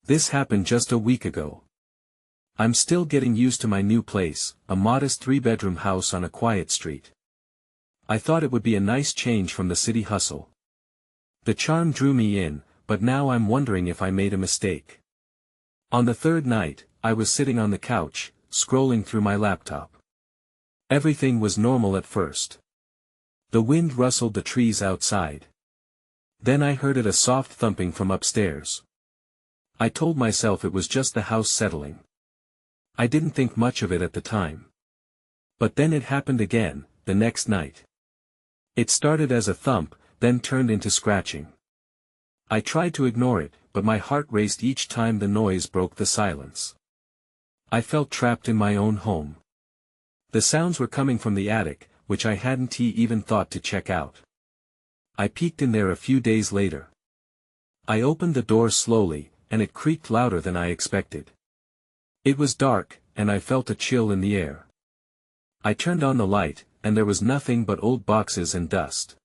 This happened just a week ago. I'm still getting used to my new place, a modest 3-bedroom house on a quiet street. I thought it would be a nice change from the city hustle. The charm drew me in, but now I'm wondering if I made a mistake. On the third night, I was sitting on the couch, scrolling through my laptop. Everything was normal at first. The wind rustled the trees outside. Then I heard a soft thumping from upstairs. I told myself it was just the house settling. I didn't think much of it at the time. But then it happened again, the next night. It started as a thump, then turned into scratching. I tried to ignore it, but my heart raced each time the noise broke the silence. I felt trapped in my own home. The sounds were coming from the attic, which I hadn't even thought to check out. I peeked in there a few days later. I opened the door slowly, and it creaked louder than I expected. It was dark, and I felt a chill in the air. I turned on the light, and there was nothing but old boxes and dust.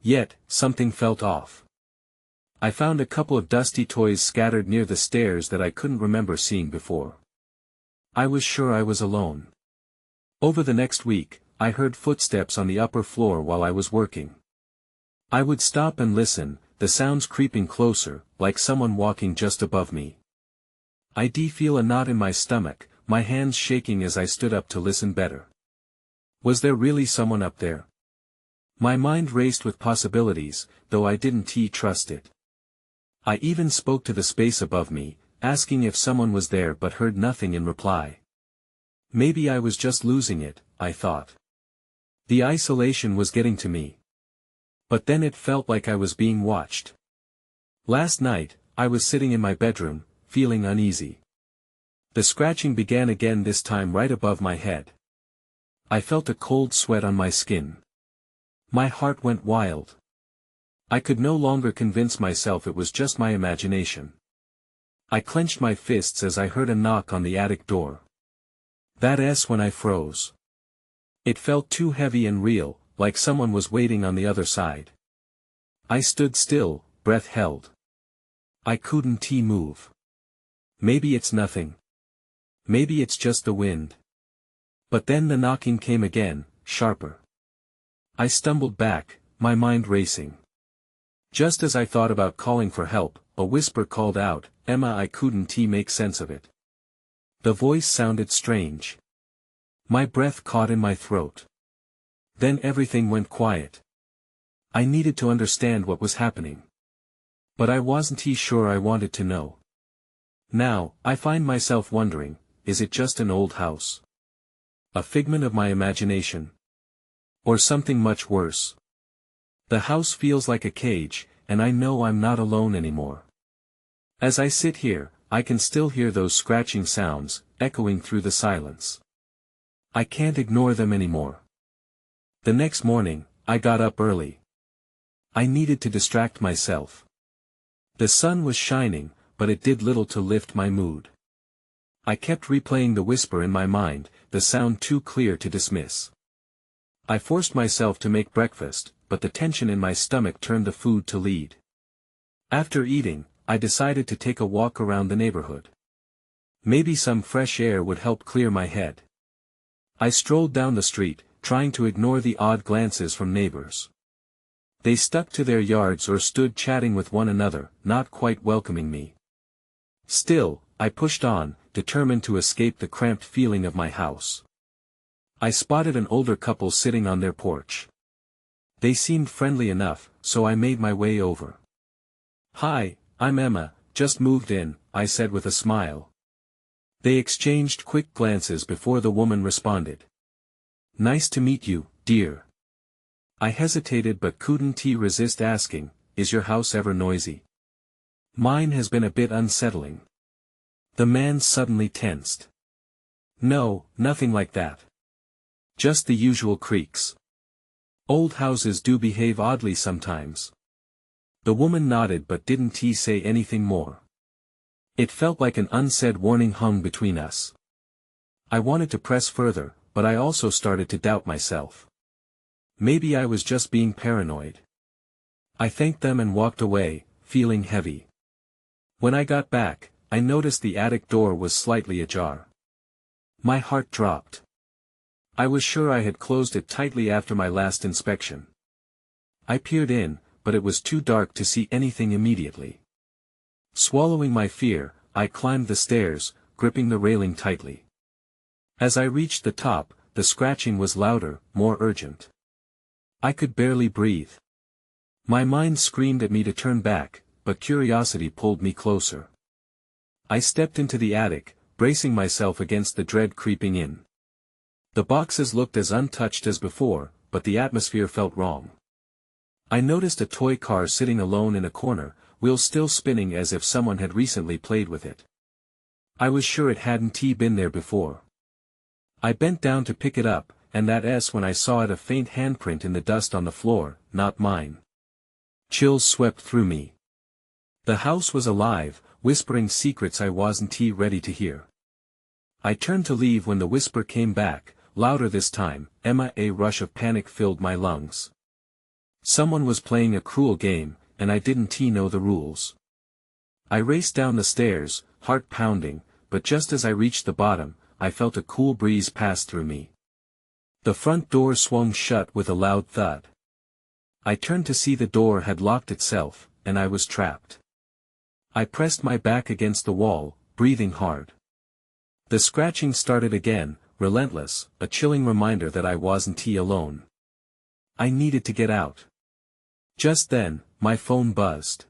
Yet, something felt off. I found a couple of dusty toys scattered near the stairs that I couldn't remember seeing before. I was sure I was alone. Over the next week, I heard footsteps on the upper floor while I was working. I would stop and listen, the sounds creeping closer, like someone walking just above me. I'd feel a knot in my stomach, my hands shaking as I stood up to listen better. Was there really someone up there? My mind raced with possibilities, though I didn't trust it. I even spoke to the space above me, asking if someone was there but heard nothing in reply. Maybe I was just losing it, I thought. The isolation was getting to me. But then it felt like I was being watched. Last night, I was sitting in my bedroom, feeling uneasy. The scratching began again, this time right above my head. I felt a cold sweat on my skin. My heart went wild. I could no longer convince myself it was just my imagination. I clenched my fists as I heard a knock on the attic door. That's when I froze. It felt too heavy and real, like someone was waiting on the other side. I stood still, breath held. I couldn't move. Maybe it's nothing. Maybe it's just the wind. But then the knocking came again, sharper. I stumbled back, my mind racing. Just as I thought about calling for help, a whisper called out, "Emma." I couldn't make sense of it. The voice sounded strange. My breath caught in my throat. Then everything went quiet. I needed to understand what was happening. But I wasn't sure I wanted to know. Now, I find myself wondering, is it just an old house? A figment of my imagination? Or something much worse? The house feels like a cage, and I know I'm not alone anymore. As I sit here, I can still hear those scratching sounds, echoing through the silence. I can't ignore them anymore. The next morning, I got up early. I needed to distract myself. The sun was shining, but it did little to lift my mood. I kept replaying the whisper in my mind, the sound too clear to dismiss. I forced myself to make breakfast, but the tension in my stomach turned the food to lead. After eating, I decided to take a walk around the neighborhood. Maybe some fresh air would help clear my head. I strolled down the street, trying to ignore the odd glances from neighbors. They stuck to their yards or stood chatting with one another, not quite welcoming me. Still, I pushed on, determined to escape the cramped feeling of my house. I spotted an older couple sitting on their porch. They seemed friendly enough, so I made my way over. "Hi, I'm Emma, just moved in," I said with a smile. They exchanged quick glances before the woman responded. "Nice to meet you, dear." I hesitated but couldn't resist asking, "Is your house ever noisy?" "Mine has been a bit unsettling." The man suddenly tensed. "No, nothing like that. Just the usual creaks. Old houses do behave oddly sometimes." The woman nodded but didn't say anything more. It felt like an unsaid warning hung between us. I wanted to press further, but I also started to doubt myself. Maybe I was just being paranoid. I thanked them and walked away, feeling heavy. When I got back, I noticed the attic door was slightly ajar. My heart dropped. I was sure I had closed it tightly after my last inspection. I peered in, but it was too dark to see anything immediately. Swallowing my fear, I climbed the stairs, gripping the railing tightly. As I reached the top, the scratching was louder, more urgent. I could barely breathe. My mind screamed at me to turn back, but curiosity pulled me closer. I stepped into the attic, bracing myself against the dread creeping in. The boxes looked as untouched as before, but the atmosphere felt wrong. I noticed a toy car sitting alone in a corner, wheels still spinning as if someone had recently played with it. I was sure it hadn't been there before. I bent down to pick it up, and that's when I saw a faint handprint in the dust on the floor, not mine. Chills swept through me. The house was alive, whispering secrets I wasn't ready to hear. I turned to leave when the whisper came back, louder this time. Emma. A rush of panic filled my lungs. Someone was playing a cruel game, and I didn't know the rules. I raced down the stairs, heart pounding, but just as I reached the bottom, I felt a cool breeze pass through me. The front door swung shut with a loud thud. I turned to see the door had locked itself, and I was trapped. I pressed my back against the wall, breathing hard. The scratching started again, relentless, a chilling reminder that I wasn't alone. I needed to get out. Just then, my phone buzzed.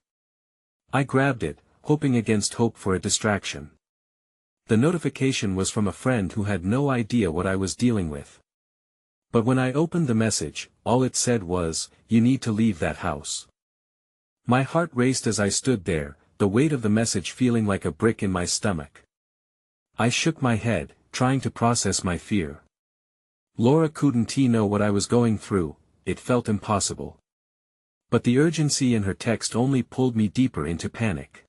I grabbed it, hoping against hope for a distraction. The notification was from a friend who had no idea what I was dealing with. But when I opened the message, all it said was, "You need to leave that house." My heart raced as I stood there, the weight of the message feeling like a brick in my stomach. I shook my head, trying to process my fear. Laura couldn't know what I was going through, it felt impossible. But the urgency in her text only pulled me deeper into panic.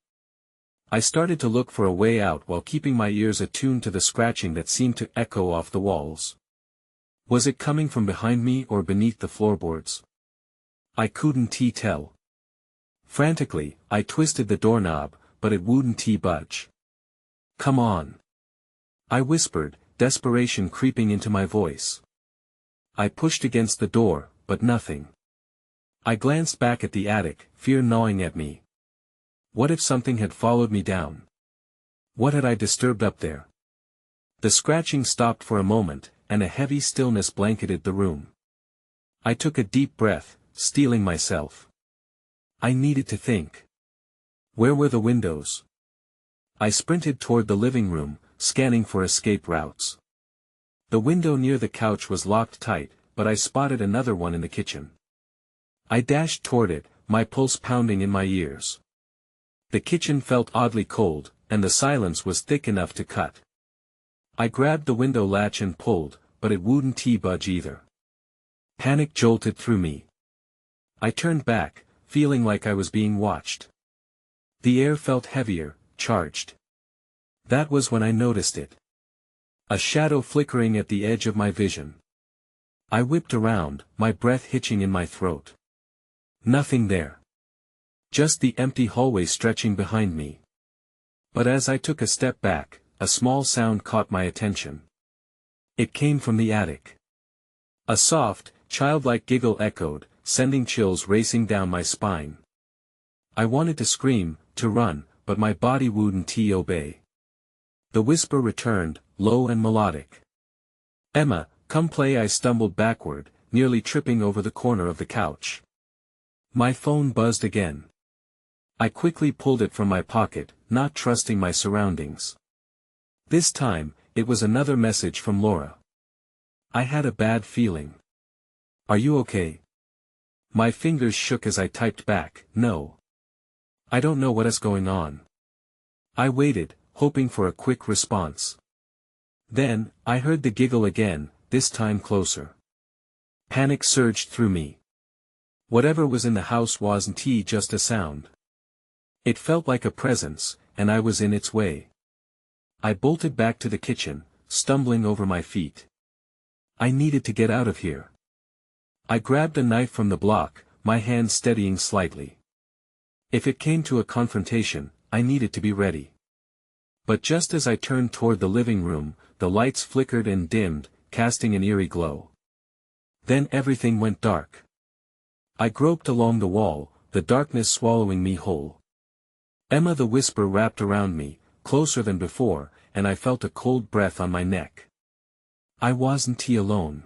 I started to look for a way out while keeping my ears attuned to the scratching that seemed to echo off the walls. Was it coming from behind me or beneath the floorboards? I couldn't tell. Frantically, I twisted the doorknob, but it wouldn't budge. "Come on," I whispered, desperation creeping into my voice. I pushed against the door, but nothing. I glanced back at the attic, fear gnawing at me. What if something had followed me down? What had I disturbed up there? The scratching stopped for a moment, and a heavy stillness blanketed the room. I took a deep breath, steeling myself. I needed to think. Where were the windows? I sprinted toward the living room, scanning for escape routes. The window near the couch was locked tight, but I spotted another one in the kitchen. I dashed toward it, my pulse pounding in my ears. The kitchen felt oddly cold, and the silence was thick enough to cut. I grabbed the window latch and pulled, but it wouldn't budge either. Panic jolted through me. I turned back, feeling like I was being watched. The air felt heavier, charged. That was when I noticed it. A shadow flickering at the edge of my vision. I whipped around, my breath hitching in my throat. Nothing there. Just the empty hallway stretching behind me. But as I took a step back, a small sound caught my attention. It came from the attic. A soft, childlike giggle echoed, sending chills racing down my spine. I wanted to scream, to run, but my body wouldn't obey. The whisper returned, low and melodic. "Emma, come play." I stumbled backward, nearly tripping over the corner of the couch. My phone buzzed again. I quickly pulled it from my pocket, not trusting my surroundings. This time, it was another message from Laura. I had a bad feeling. "Are you okay?" My fingers shook as I typed back, "No. I don't know what is going on." I waited, hoping for a quick response. Then, I heard the giggle again, this time closer. Panic surged through me. Whatever was in the house wasn't just a sound. It felt like a presence, and I was in its way. I bolted back to the kitchen, stumbling over my feet. I needed to get out of here. I grabbed a knife from the block, my hand steadying slightly. If it came to a confrontation, I needed to be ready. But just as I turned toward the living room, the lights flickered and dimmed, casting an eerie glow. Then everything went dark. I groped along the wall, the darkness swallowing me whole. Emma, the whisper wrapped around me, closer than before, and I felt a cold breath on my neck. I wasn't alone.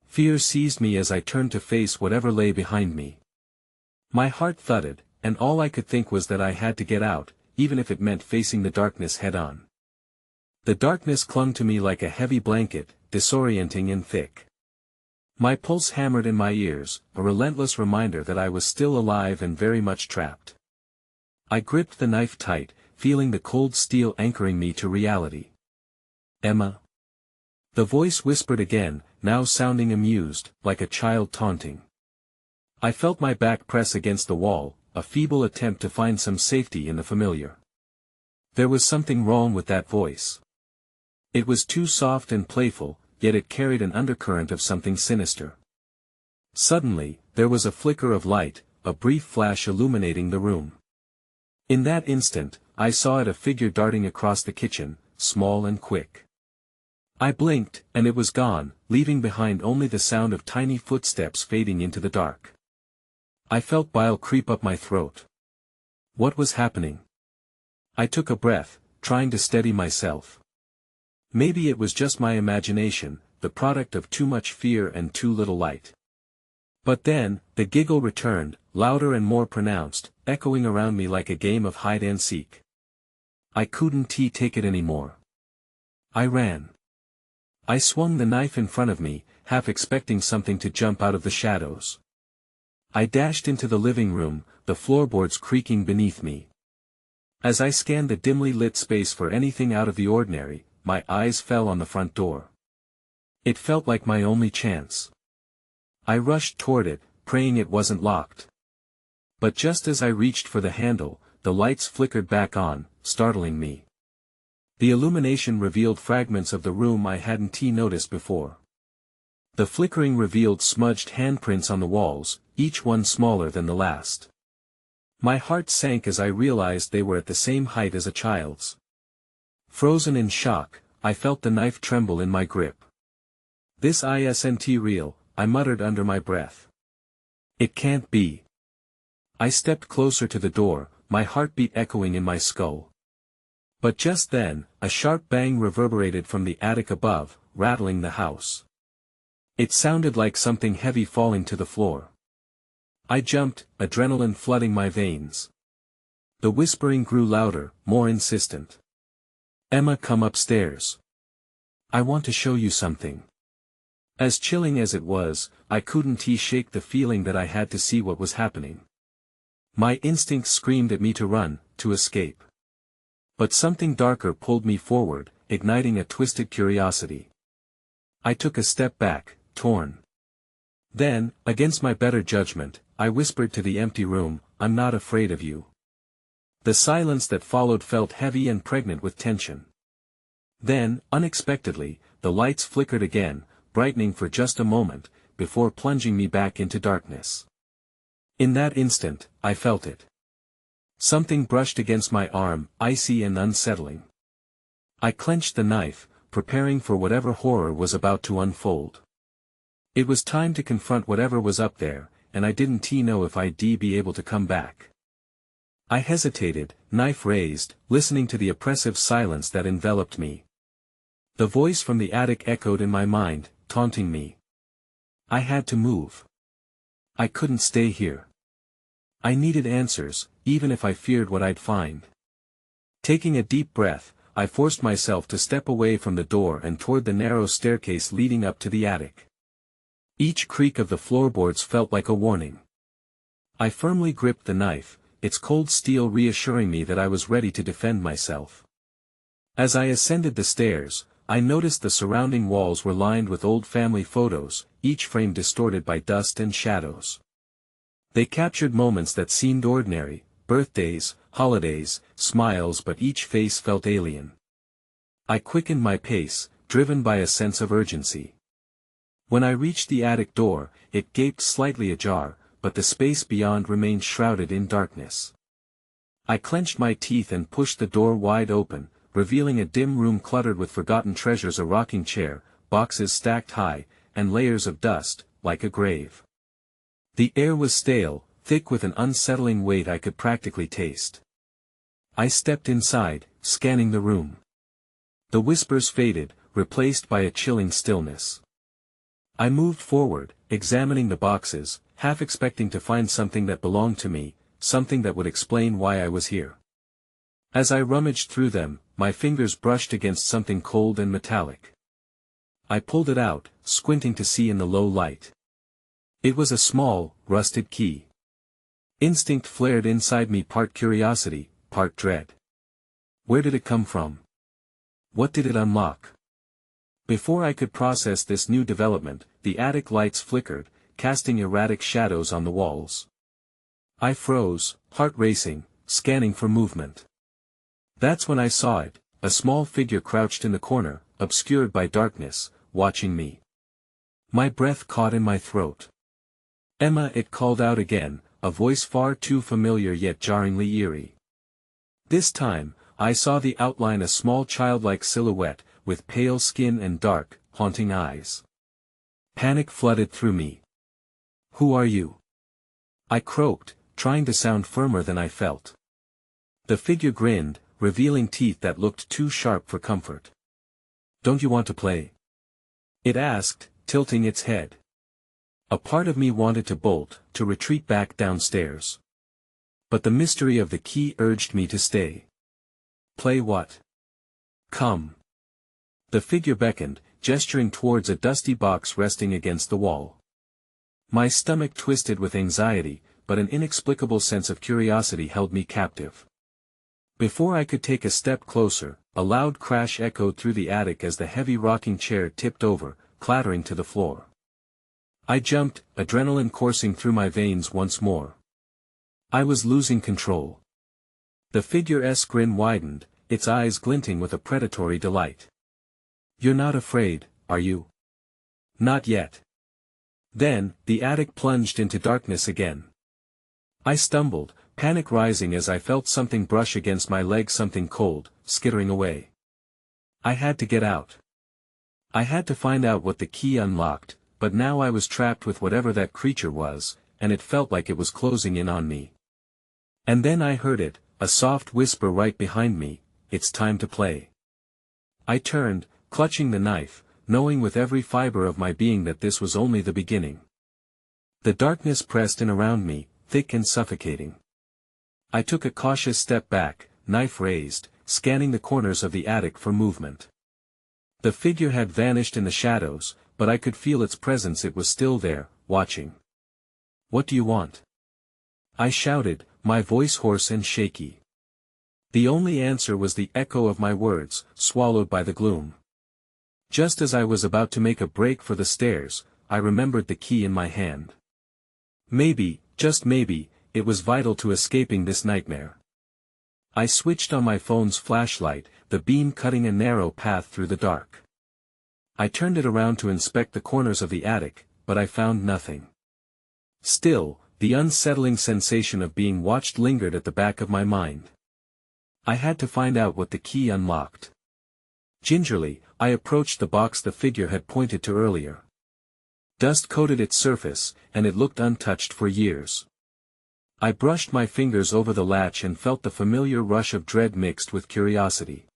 Fear seized me as I turned to face whatever lay behind me. My heart thudded, and all I could think was that I had to get out, even if it meant facing the darkness head-on. The darkness clung to me like a heavy blanket, disorienting and thick. My pulse hammered in my ears, a relentless reminder that I was still alive and very much trapped. I gripped the knife tight, feeling the cold steel anchoring me to reality. "Emma." The voice whispered again, now sounding amused, like a child taunting. I felt my back press against the wall, a feeble attempt to find some safety in the familiar. There was something wrong with that voice. It was too soft and playful, yet it carried an undercurrent of something sinister. Suddenly, there was a flicker of light, a brief flash illuminating the room. In that instant, I saw it, a figure darting across the kitchen, small and quick. I blinked, and it was gone, leaving behind only the sound of tiny footsteps fading into the dark. I felt bile creep up my throat. What was happening? I took a breath, trying to steady myself. Maybe it was just my imagination, the product of too much fear and too little light. But then, the giggle returned, louder and more pronounced, echoing around me like a game of hide-and-seek. I couldn't take it anymore. I ran. I swung the knife in front of me, half expecting something to jump out of the shadows. I dashed into the living room, the floorboards creaking beneath me. As I scanned the dimly lit space for anything out of the ordinary, my eyes fell on the front door. It felt like my only chance. I rushed toward it, praying it wasn't locked. But just as I reached for the handle, the lights flickered back on, startling me. The illumination revealed fragments of the room I hadn't noticed before. The flickering revealed smudged handprints on the walls, each one smaller than the last. My heart sank as I realized they were at the same height as a child's. Frozen in shock, I felt the knife tremble in my grip. "This isn't real," I muttered under my breath. "It can't be." I stepped closer to the door, my heartbeat echoing in my skull. But just then, a sharp bang reverberated from the attic above, rattling the house. It sounded like something heavy falling to the floor. I jumped, adrenaline flooding my veins. The whispering grew louder, more insistent. "Emma, come upstairs. I want to show you something." As chilling as it was, I couldn't shake the feeling that I had to see what was happening. My instincts screamed at me to run, to escape. But something darker pulled me forward, igniting a twisted curiosity. I took a step back, torn. Then, against my better judgment, I whispered to the empty room, "I'm not afraid of you." The silence that followed felt heavy and pregnant with tension. Then, unexpectedly, the lights flickered again, brightening for just a moment, before plunging me back into darkness. In that instant, I felt it. Something brushed against my arm, icy and unsettling. I clenched the knife, preparing for whatever horror was about to unfold. It was time to confront whatever was up there, and I didn't know if I'd be able to come back. I hesitated, knife raised, listening to the oppressive silence that enveloped me. The voice from the attic echoed in my mind, taunting me. I had to move. I couldn't stay here. I needed answers, even if I feared what I'd find. Taking a deep breath, I forced myself to step away from the door and toward the narrow staircase leading up to the attic. Each creak of the floorboards felt like a warning. I firmly gripped the knife, its cold steel reassuring me that I was ready to defend myself. As I ascended the stairs, I noticed the surrounding walls were lined with old family photos, each frame distorted by dust and shadows. They captured moments that seemed ordinary, birthdays, holidays, smiles, but each face felt alien. I quickened my pace, driven by a sense of urgency. When I reached the attic door, it gaped slightly ajar, but the space beyond remained shrouded in darkness. I clenched my teeth and pushed the door wide open, revealing a dim room cluttered with forgotten treasures, a rocking chair, boxes stacked high, and layers of dust, like a grave. The air was stale, thick with an unsettling weight I could practically taste. I stepped inside, scanning the room. The whispers faded, replaced by a chilling stillness. I moved forward, examining the boxes, half expecting to find something that belonged to me, something that would explain why I was here. As I rummaged through them, my fingers brushed against something cold and metallic. I pulled it out, squinting to see in the low light. It was a small, rusted key. Instinct flared inside me, part curiosity, part dread. Where did it come from? What did it unlock? Before I could process this new development, the attic lights flickered, casting erratic shadows on the walls. I froze, heart racing, scanning for movement. That's when I saw it, a small figure crouched in the corner, obscured by darkness, watching me. My breath caught in my throat. "Emma," it called out again, a voice far too familiar yet jarringly eerie. This time, I saw the outline, a small childlike silhouette, with pale skin and dark, haunting eyes. Panic flooded through me. "Who are you?" I croaked, trying to sound firmer than I felt. The figure grinned, revealing teeth that looked too sharp for comfort. "Don't you want to play?" it asked, tilting its head. A part of me wanted to bolt, to retreat back downstairs. But the mystery of the key urged me to stay. "Play what?" "Come." The figure beckoned, gesturing towards a dusty box resting against the wall. My stomach twisted with anxiety, but an inexplicable sense of curiosity held me captive. Before I could take a step closer, a loud crash echoed through the attic as the heavy rocking chair tipped over, clattering to the floor. I jumped, adrenaline coursing through my veins once more. I was losing control. The figure's grin widened, its eyes glinting with a predatory delight. "You're not afraid, are you?" "Not yet." Then, the attic plunged into darkness again. I stumbled, panic rising as I felt something brush against my leg, something cold, skittering away. I had to get out. I had to find out what the key unlocked, but now I was trapped with whatever that creature was, and it felt like it was closing in on me. And then I heard it, a soft whisper right behind me, "It's time to play." I turned, clutching the knife, knowing with every fiber of my being that this was only the beginning. The darkness pressed in around me, thick and suffocating. I took a cautious step back, knife raised, scanning the corners of the attic for movement. The figure had vanished in the shadows, but I could feel its presence. It was still there, watching. "What do you want?" I shouted, my voice hoarse and shaky. The only answer was the echo of my words, swallowed by the gloom. Just as I was about to make a break for the stairs, I remembered the key in my hand. Maybe, just maybe, it was vital to escaping this nightmare. I switched on my phone's flashlight, the beam cutting a narrow path through the dark. I turned it around to inspect the corners of the attic, but I found nothing. Still, the unsettling sensation of being watched lingered at the back of my mind. I had to find out what the key unlocked. Gingerly, I approached the box the figure had pointed to earlier. Dust coated its surface, and it looked untouched for years. I brushed my fingers over the latch and felt the familiar rush of dread mixed with curiosity.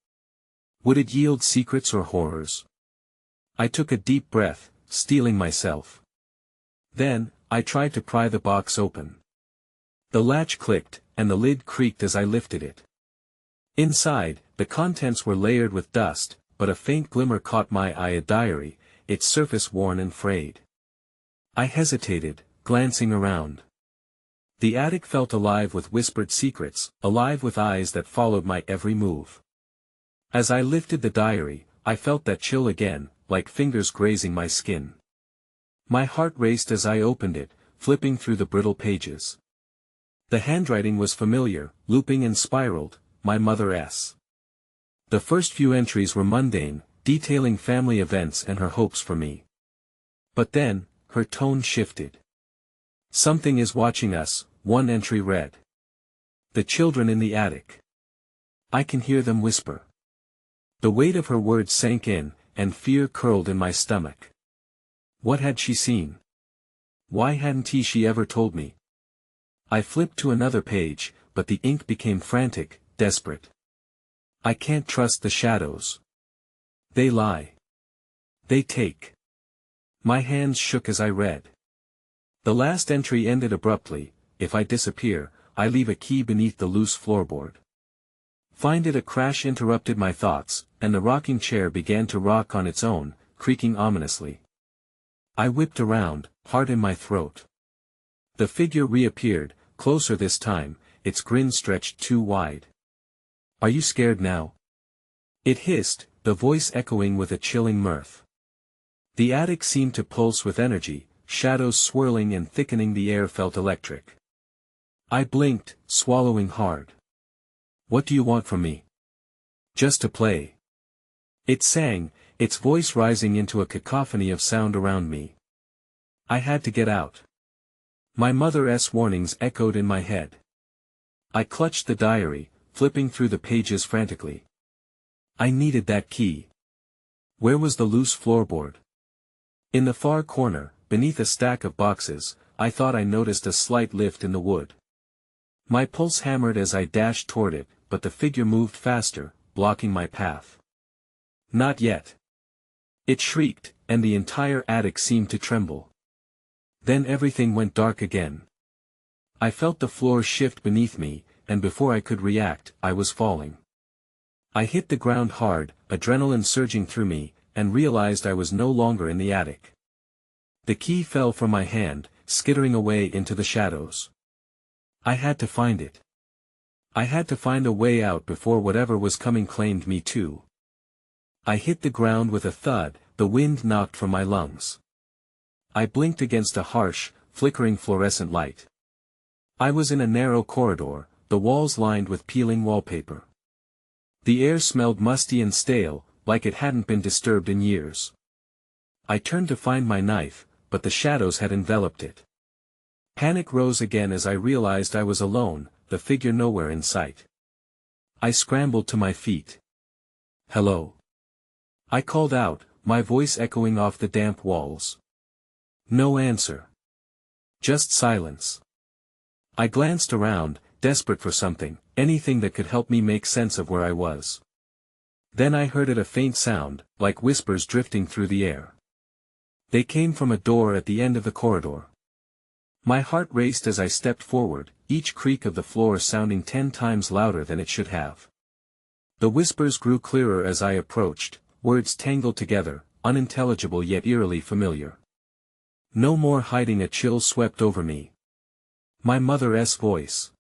Would it yield secrets or horrors? I took a deep breath, steeling myself. Then, I tried to pry the box open. The latch clicked, and the lid creaked as I lifted it. Inside, the contents were layered with dust, but a faint glimmer caught my eye, a diary, its surface worn and frayed. I hesitated, glancing around. The attic felt alive with whispered secrets, alive with eyes that followed my every move. As I lifted the diary, I felt that chill again, like fingers grazing my skin. My heart raced as I opened it, flipping through the brittle pages. The handwriting was familiar, looping and spiraled, my mother's. The first few entries were mundane, detailing family events and her hopes for me. But then, her tone shifted. "Something is watching us," one entry read. The children in the attic. I can hear them whisper. The weight of her words sank in, and fear curled in my stomach. What had she seen? Why hadn't she ever told me? I flipped to another page, but the ink became frantic, desperate. I can't trust the shadows. They lie. They take. My hands shook as I read. The last entry ended abruptly: if I disappear, I leave a key beneath the loose floorboard. Find it. A crash interrupted my thoughts, and the rocking chair began to rock on its own, creaking ominously. I whipped around, heart in my throat. The figure reappeared, closer this time, its grin stretched too wide. Are you scared now? It hissed, the voice echoing with a chilling mirth. The attic seemed to pulse with energy, shadows swirling and thickening. The air felt electric. I blinked, swallowing hard. What do you want from me? Just to play. It sang, its voice rising into a cacophony of sound around me. I had to get out. My mother's warnings echoed in my head. I clutched the diary, flipping through the pages frantically. I needed that key. Where was the loose floorboard? In the far corner, beneath a stack of boxes, I thought I noticed a slight lift in the wood. My pulse hammered as I dashed toward it, but the figure moved faster, blocking my path. Not yet. It shrieked, and the entire attic seemed to tremble. Then everything went dark again. I felt the floor shift beneath me, and before I could react, I was falling. I hit the ground hard, adrenaline surging through me, and realized I was no longer in the attic. The key fell from my hand, skittering away into the shadows. I had to find it. I had to find a way out before whatever was coming claimed me too. I hit the ground with a thud, the wind knocked from my lungs. I blinked against a harsh, flickering fluorescent light. I was in a narrow corridor, the walls lined with peeling wallpaper. The air smelled musty and stale, like it hadn't been disturbed in years. I turned to find my knife, but the shadows had enveloped it. Panic rose again as I realized I was alone, the figure nowhere in sight. I scrambled to my feet. Hello. I called out, my voice echoing off the damp walls. No answer. Just silence. I glanced around, desperate for something, anything that could help me make sense of where I was. Then I heard a faint sound, like whispers drifting through the air. They came from a door at the end of the corridor. My heart raced as I stepped forward, each creak of the floor sounding 10 times louder than it should have. The whispers grew clearer as I approached, words tangled together, unintelligible yet eerily familiar. No more hiding. A chill swept over me. My mother's voice.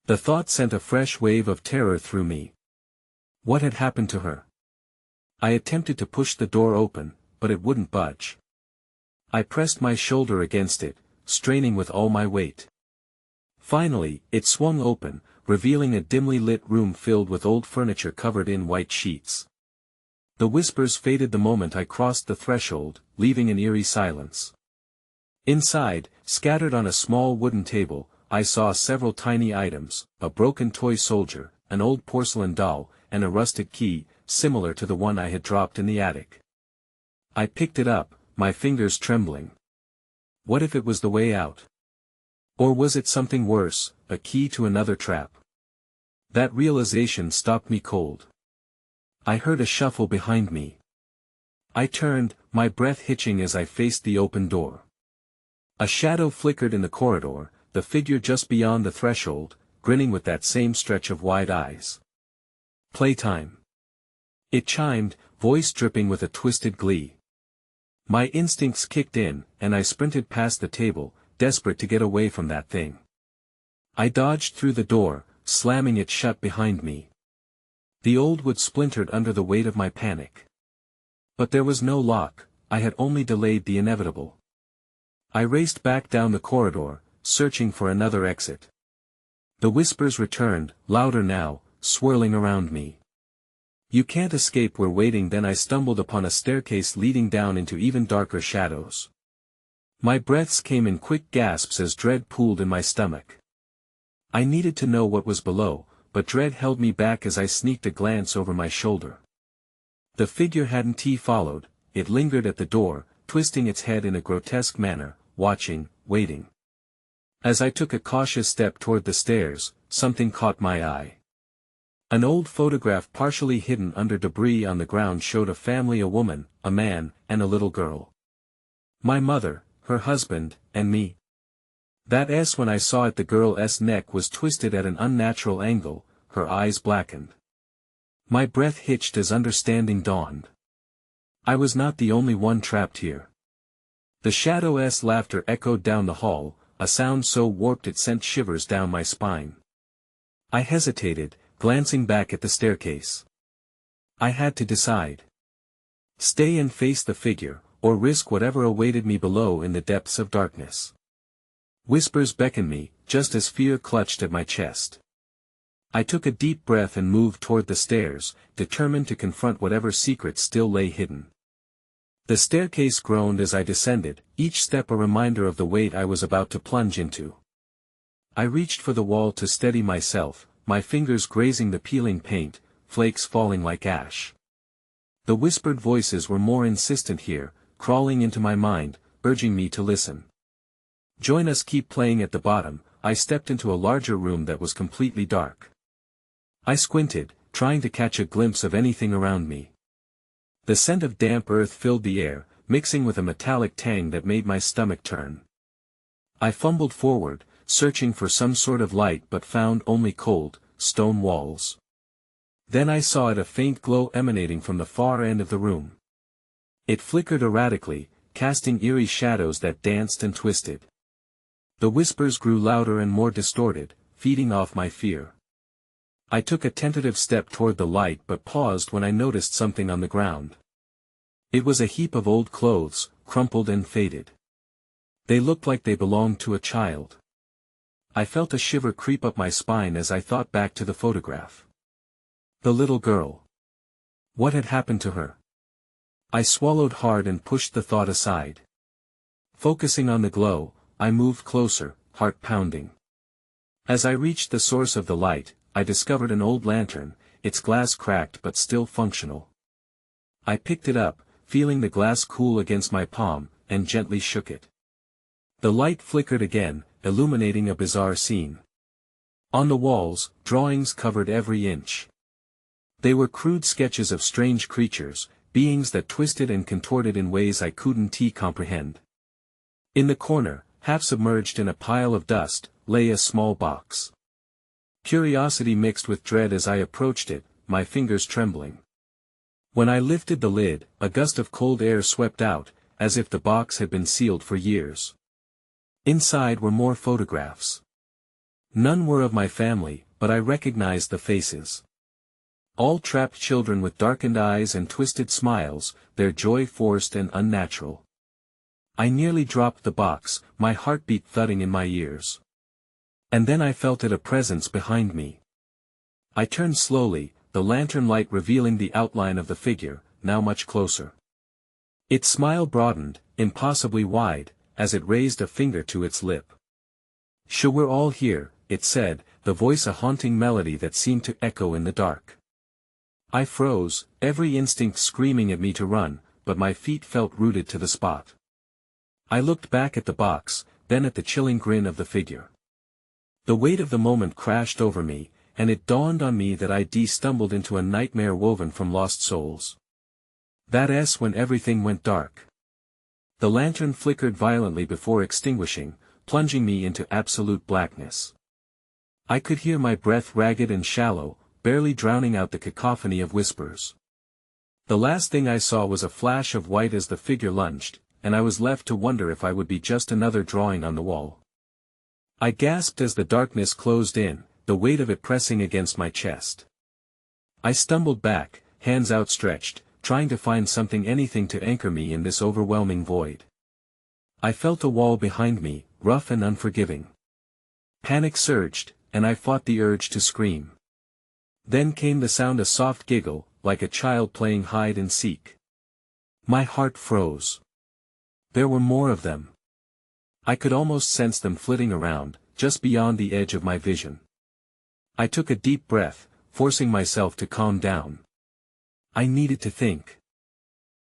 The thought sent a fresh wave of terror through me. What had happened to her? I attempted to push the door open, but it wouldn't budge. I pressed my shoulder against it, straining with all my weight. Finally, it swung open, revealing a dimly lit room filled with old furniture covered in white sheets. The whispers faded the moment I crossed the threshold, leaving an eerie silence. Inside, scattered on a small wooden table, I saw several tiny items: a broken toy soldier, an old porcelain doll, and a rusted key, similar to the one I had dropped in the attic. I picked it up, my fingers trembling. What if it was the way out? Or was it something worse, a key to another trap? That realization stopped me cold. I heard a shuffle behind me. I turned, my breath hitching as I faced the open door. A shadow flickered in the corridor, the figure just beyond the threshold, grinning with that same stretch of wide eyes. Playtime. It chimed, voice dripping with a twisted glee. My instincts kicked in, and I sprinted past the table, desperate to get away from that thing. I dodged through the door, slamming it shut behind me. The old wood splintered under the weight of my panic. But there was no lock, I had only delayed the inevitable. I raced back down the corridor, searching for another exit. The whispers returned, louder now, swirling around me. You can't escape, we're waiting. Then I stumbled upon a staircase leading down into even darker shadows. My breaths came in quick gasps as dread pooled in my stomach. I needed to know what was below, but dread held me back as I sneaked a glance over my shoulder. The figure hadn't followed, it lingered at the door, twisting its head in a grotesque manner, watching, waiting. As I took a cautious step toward the stairs, something caught my eye. An old photograph partially hidden under debris on the ground showed a family, a woman, a man, and a little girl. My mother, her husband, and me. That S when I saw it, the girl's neck was twisted at an unnatural angle, her eyes blackened. My breath hitched as understanding dawned. I was not the only one trapped here. The shadow's laughter echoed down the hall, a sound so warped it sent shivers down my spine. I hesitated, glancing back at the staircase. I had to decide. Stay and face the figure, or risk whatever awaited me below in the depths of darkness. Whispers beckoned me, just as fear clutched at my chest. I took a deep breath and moved toward the stairs, determined to confront whatever secrets still lay hidden. The staircase groaned as I descended, each step a reminder of the weight I was about to plunge into. I reached for the wall to steady myself, my fingers grazing the peeling paint, flakes falling like ash. The whispered voices were more insistent here, crawling into my mind, urging me to listen. Join us, keep playing. At the bottom, I stepped into a larger room that was completely dark. I squinted, trying to catch a glimpse of anything around me. The scent of damp earth filled the air, mixing with a metallic tang that made my stomach turn. I fumbled forward, searching for some sort of light, but found only cold, stone walls. Then I saw a faint glow emanating from the far end of the room. It flickered erratically, casting eerie shadows that danced and twisted. The whispers grew louder and more distorted, feeding off my fear. I took a tentative step toward the light but paused when I noticed something on the ground. It was a heap of old clothes, crumpled and faded. They looked like they belonged to a child. I felt a shiver creep up my spine as I thought back to the photograph. The little girl. What had happened to her? I swallowed hard and pushed the thought aside. Focusing on the glow, I moved closer, heart pounding. As I reached the source of the light, I discovered an old lantern, its glass cracked but still functional. I picked it up, feeling the glass cool against my palm, and gently shook it. The light flickered again, illuminating a bizarre scene. On the walls, drawings covered every inch. They were crude sketches of strange creatures, beings that twisted and contorted in ways I couldn't comprehend. In the corner, half submerged in a pile of dust, lay a small box. Curiosity mixed with dread as I approached it, my fingers trembling. When I lifted the lid, a gust of cold air swept out, as if the box had been sealed for years. Inside were more photographs. None were of my family, but I recognized the faces. All trapped children with darkened eyes and twisted smiles, their joy forced and unnatural. I nearly dropped the box, my heartbeat thudding in my ears. And then I felt a presence behind me. I turned slowly, the lantern light revealing the outline of the figure, now much closer. Its smile broadened, impossibly wide, as it raised a finger to its lip. "Sure, we're all here," it said, the voice a haunting melody that seemed to echo in the dark. I froze, every instinct screaming at me to run, but my feet felt rooted to the spot. I looked back at the box, then at the chilling grin of the figure. The weight of the moment crashed over me, and it dawned on me that I'd stumbled into a nightmare woven from lost souls. That's when everything went dark. The lantern flickered violently before extinguishing, plunging me into absolute blackness. I could hear my breath ragged and shallow, barely drowning out the cacophony of whispers. The last thing I saw was a flash of white as the figure lunged, and I was left to wonder if I would be just another drawing on the wall. I gasped as the darkness closed in, the weight of it pressing against my chest. I stumbled back, hands outstretched, trying to find something, anything to anchor me in this overwhelming void. I felt a wall behind me, rough and unforgiving. Panic surged, and I fought the urge to scream. Then came the sound, a soft giggle, like a child playing hide and seek. My heart froze. There were more of them. I could almost sense them flitting around, just beyond the edge of my vision. I took a deep breath, forcing myself to calm down. I needed to think.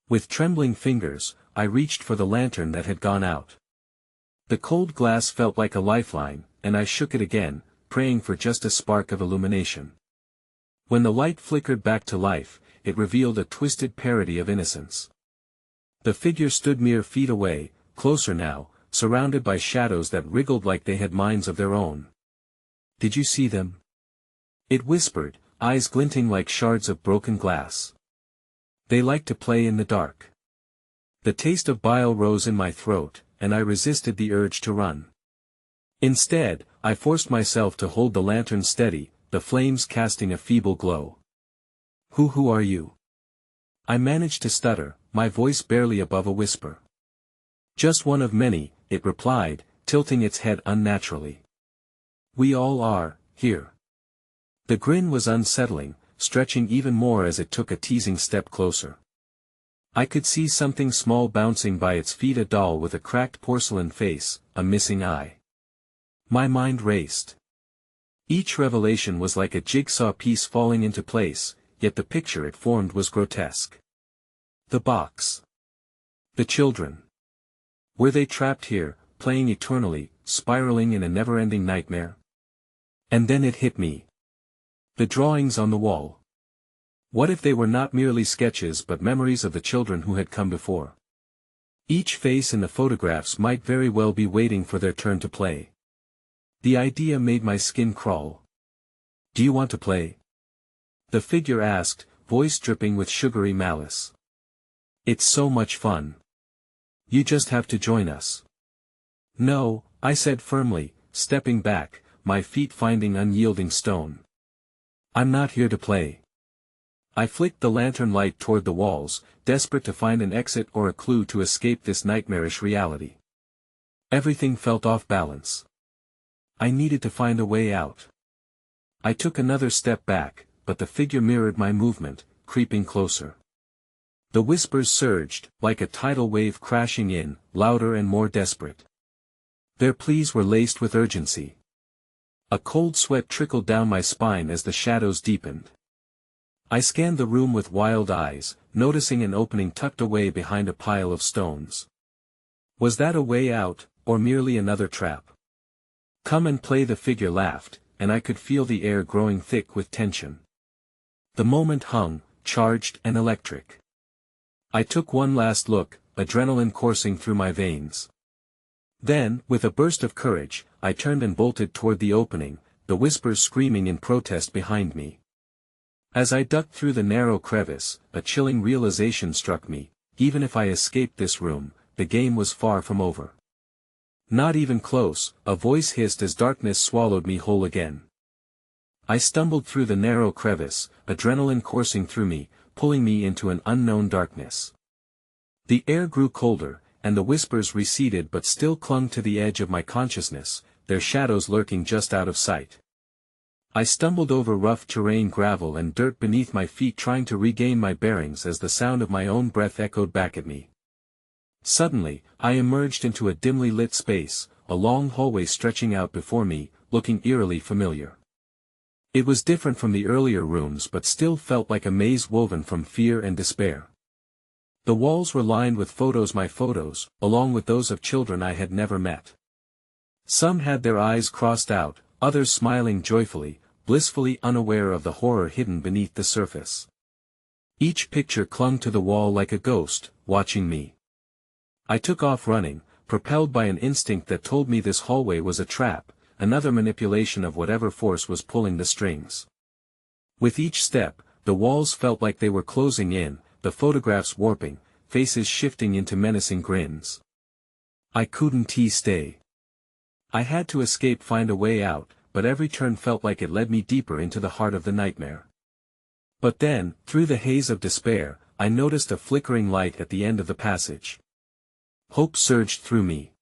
With trembling fingers, I reached for the lantern that had gone out. The cold glass felt like a lifeline, and I shook it again, praying for just a spark of illumination. When the light flickered back to life, it revealed a twisted parody of innocence. The figure stood mere feet away, closer now, surrounded by shadows that wriggled like they had minds of their own. "Did you see them?" it whispered, eyes glinting like shards of broken glass. "They like to play in the dark." The taste of bile rose in my throat, and I resisted the urge to run. Instead, I forced myself to hold the lantern steady, the flames casting a feeble glow. Who are you?" I managed to stutter, my voice barely above a whisper. "Just one of many," it replied, tilting its head unnaturally. "We all are, here." The grin was unsettling, stretching even more as it took a teasing step closer. I could see something small bouncing by its feet, a doll with a cracked porcelain face, a missing eye. My mind raced. Each revelation was like a jigsaw piece falling into place, yet the picture it formed was grotesque. The box. The children. Were they trapped here, playing eternally, spiraling in a never-ending nightmare? And then it hit me. The drawings on the wall. What if they were not merely sketches but memories of the children who had come before? Each face in the photographs might very well be waiting for their turn to play. The idea made my skin crawl. "Do you want to play?" the figure asked, voice dripping with sugary malice. "It's so much fun. You just have to join us." "No," I said firmly, stepping back, my feet finding unyielding stone. "I'm not here to play." I flicked the lantern light toward the walls, desperate to find an exit or a clue to escape this nightmarish reality. Everything felt off balance. I needed to find a way out. I took another step back, but the figure mirrored my movement, creeping closer. The whispers surged, like a tidal wave crashing in, louder and more desperate. Their pleas were laced with urgency. A cold sweat trickled down my spine as the shadows deepened. I scanned the room with wild eyes, noticing an opening tucked away behind a pile of stones. Was that a way out, or merely another trap? "Come and play," the figure laughed, and I could feel the air growing thick with tension. The moment hung, charged and electric. I took one last look, adrenaline coursing through my veins. Then, with a burst of courage, I turned and bolted toward the opening, the whispers screaming in protest behind me. As I ducked through the narrow crevice, a chilling realization struck me: even if I escaped this room, the game was far from over. "Not even close," a voice hissed as darkness swallowed me whole again. I stumbled through the narrow crevice, adrenaline coursing through me, pulling me into an unknown darkness. The air grew colder, and the whispers receded but still clung to the edge of my consciousness, their shadows lurking just out of sight. I stumbled over rough terrain, gravel and dirt beneath my feet, trying to regain my bearings as the sound of my own breath echoed back at me. Suddenly, I emerged into a dimly lit space, a long hallway stretching out before me, looking eerily familiar. It was different from the earlier rooms but still felt like a maze woven from fear and despair. The walls were lined with photos, my photos, along with those of children I had never met. Some had their eyes crossed out, others smiling joyfully, blissfully unaware of the horror hidden beneath the surface. Each picture clung to the wall like a ghost, watching me. I took off running, propelled by an instinct that told me this hallway was a trap, another manipulation of whatever force was pulling the strings. With each step, the walls felt like they were closing in, the photographs warping, faces shifting into menacing grins. I couldn't stay. I had to escape, find a way out, but every turn felt like it led me deeper into the heart of the nightmare. But then, through the haze of despair, I noticed a flickering light at the end of the passage. Hope surged through me.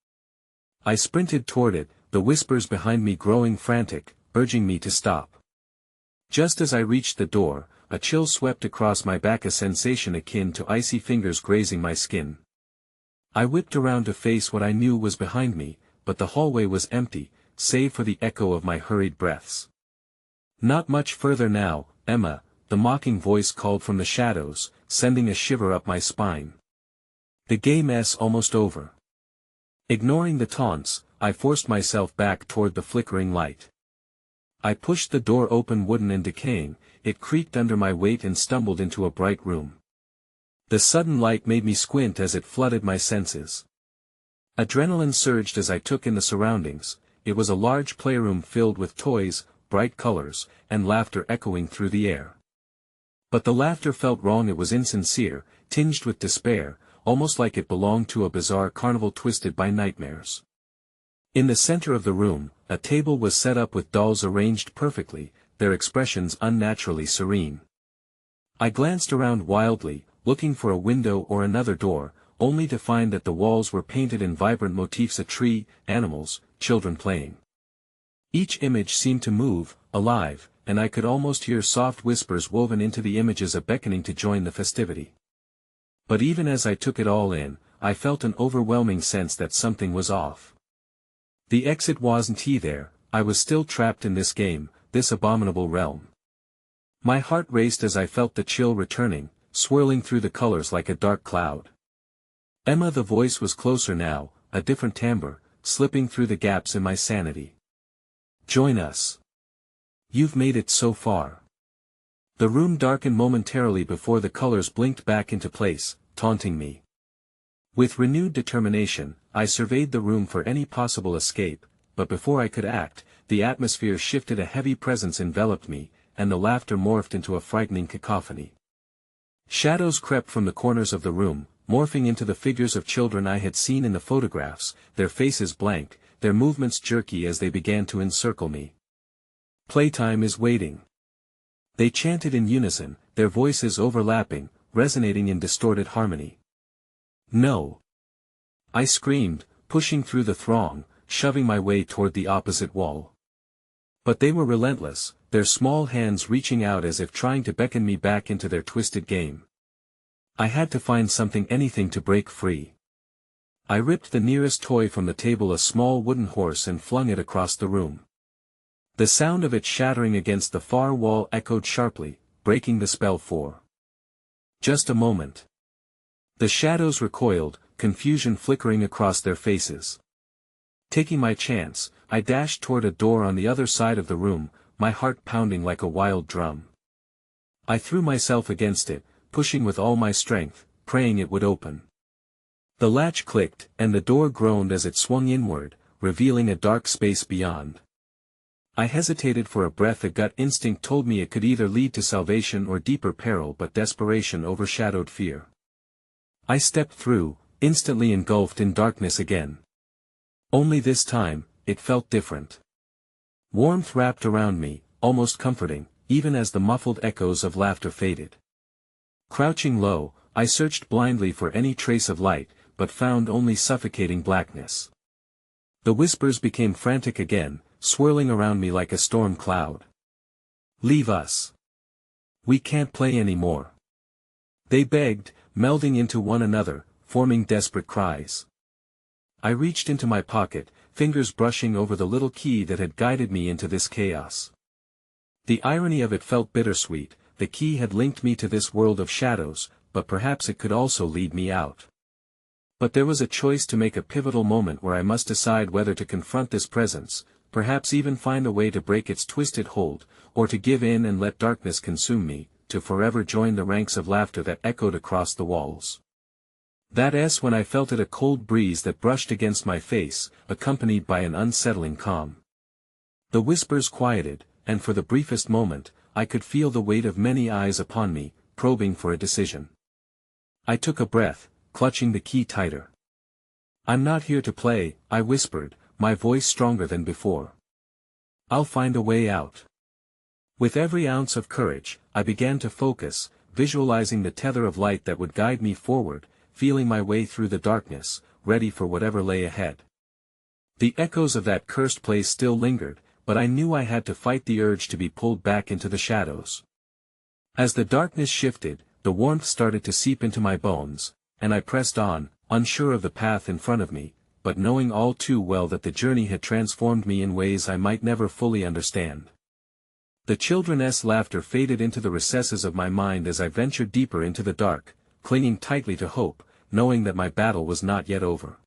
I sprinted toward it, the whispers behind me growing frantic, urging me to stop. Just as I reached the door, a chill swept across my back, a sensation akin to icy fingers grazing my skin. I whipped around to face what I knew was behind me, but the hallway was empty, save for the echo of my hurried breaths. Not much further now, Emma, the mocking voice called from the shadows, sending a shiver up my spine. The game's almost over. Ignoring the taunts, I forced myself back toward the flickering light. I pushed the door open, wooden and decaying, it creaked under my weight and stumbled into a bright room. The sudden light made me squint as it flooded my senses. Adrenaline surged as I took in the surroundings. It was a large playroom filled with toys, bright colors, and laughter echoing through the air. But the laughter felt wrong. It was insincere, tinged with despair, almost like it belonged to a bizarre carnival twisted by nightmares. In the center of the room, a table was set up with dolls arranged perfectly, their expressions unnaturally serene. I glanced around wildly, looking for a window or another door, only to find that the walls were painted in vibrant motifs: a tree, animals, children playing. Each image seemed to move, alive, and I could almost hear soft whispers woven into the images, a beckoning to join the festivity. But even as I took it all in, I felt an overwhelming sense that something was off. The exit wasn't there. I was still trapped in this game, this abominable realm. My heart raced as I felt the chill returning, swirling through the colors like a dark cloud. Emma, the voice was closer now, a different timbre, slipping through the gaps in my sanity. Join us. You've made it so far. The room darkened momentarily before the colors blinked back into place, taunting me. With renewed determination, I surveyed the room for any possible escape, but before I could act, the atmosphere shifted. A heavy presence enveloped me, and the laughter morphed into a frightening cacophony. Shadows crept from the corners of the room, morphing into the figures of children I had seen in the photographs, their faces blank, their movements jerky as they began to encircle me. Playtime is waiting. They chanted in unison, their voices overlapping, resonating in distorted harmony. No! I screamed, pushing through the throng, shoving my way toward the opposite wall. But they were relentless, their small hands reaching out as if trying to beckon me back into their twisted game. I had to find something, anything to break free. I ripped the nearest toy from the table, a small wooden horse, and flung it across the room. The sound of it shattering against the far wall echoed sharply, breaking the spell for just a moment. The shadows recoiled, confusion flickering across their faces. Taking my chance, I dashed toward a door on the other side of the room, my heart pounding like a wild drum. I threw myself against it, pushing with all my strength, praying it would open. The latch clicked, and the door groaned as it swung inward, revealing a dark space beyond. I hesitated for a breath. A gut instinct told me it could either lead to salvation or deeper peril, but desperation overshadowed fear. I stepped through, instantly engulfed in darkness again. Only this time, it felt different. Warmth wrapped around me, almost comforting, even as the muffled echoes of laughter faded. Crouching low, I searched blindly for any trace of light, but found only suffocating blackness. The whispers became frantic again, swirling around me like a storm cloud. Leave us. We can't play anymore. They begged, melding into one another, forming desperate cries. I reached into my pocket, fingers brushing over the little key that had guided me into this chaos. The irony of it felt bittersweet. The key had linked me to this world of shadows, but perhaps it could also lead me out. But there was a choice to make, a pivotal moment where I must decide whether to confront this presence, perhaps even find a way to break its twisted hold, or to give in and let darkness consume me, to forever join the ranks of laughter that echoed across the walls. That's when I felt it, a cold breeze that brushed against my face, accompanied by an unsettling calm. The whispers quieted, and for the briefest moment, I could feel the weight of many eyes upon me, probing for a decision. I took a breath, clutching the key tighter. I'm not here to play, I whispered, my voice stronger than before. I'll find a way out. With every ounce of courage, I began to focus, visualizing the tether of light that would guide me forward, feeling my way through the darkness, ready for whatever lay ahead. The echoes of that cursed place still lingered, but I knew I had to fight the urge to be pulled back into the shadows. As the darkness shifted, the warmth started to seep into my bones, and I pressed on, unsure of the path in front of me, but knowing all too well that the journey had transformed me in ways I might never fully understand. The children's laughter faded into the recesses of my mind as I ventured deeper into the dark, clinging tightly to hope, knowing that my battle was not yet over.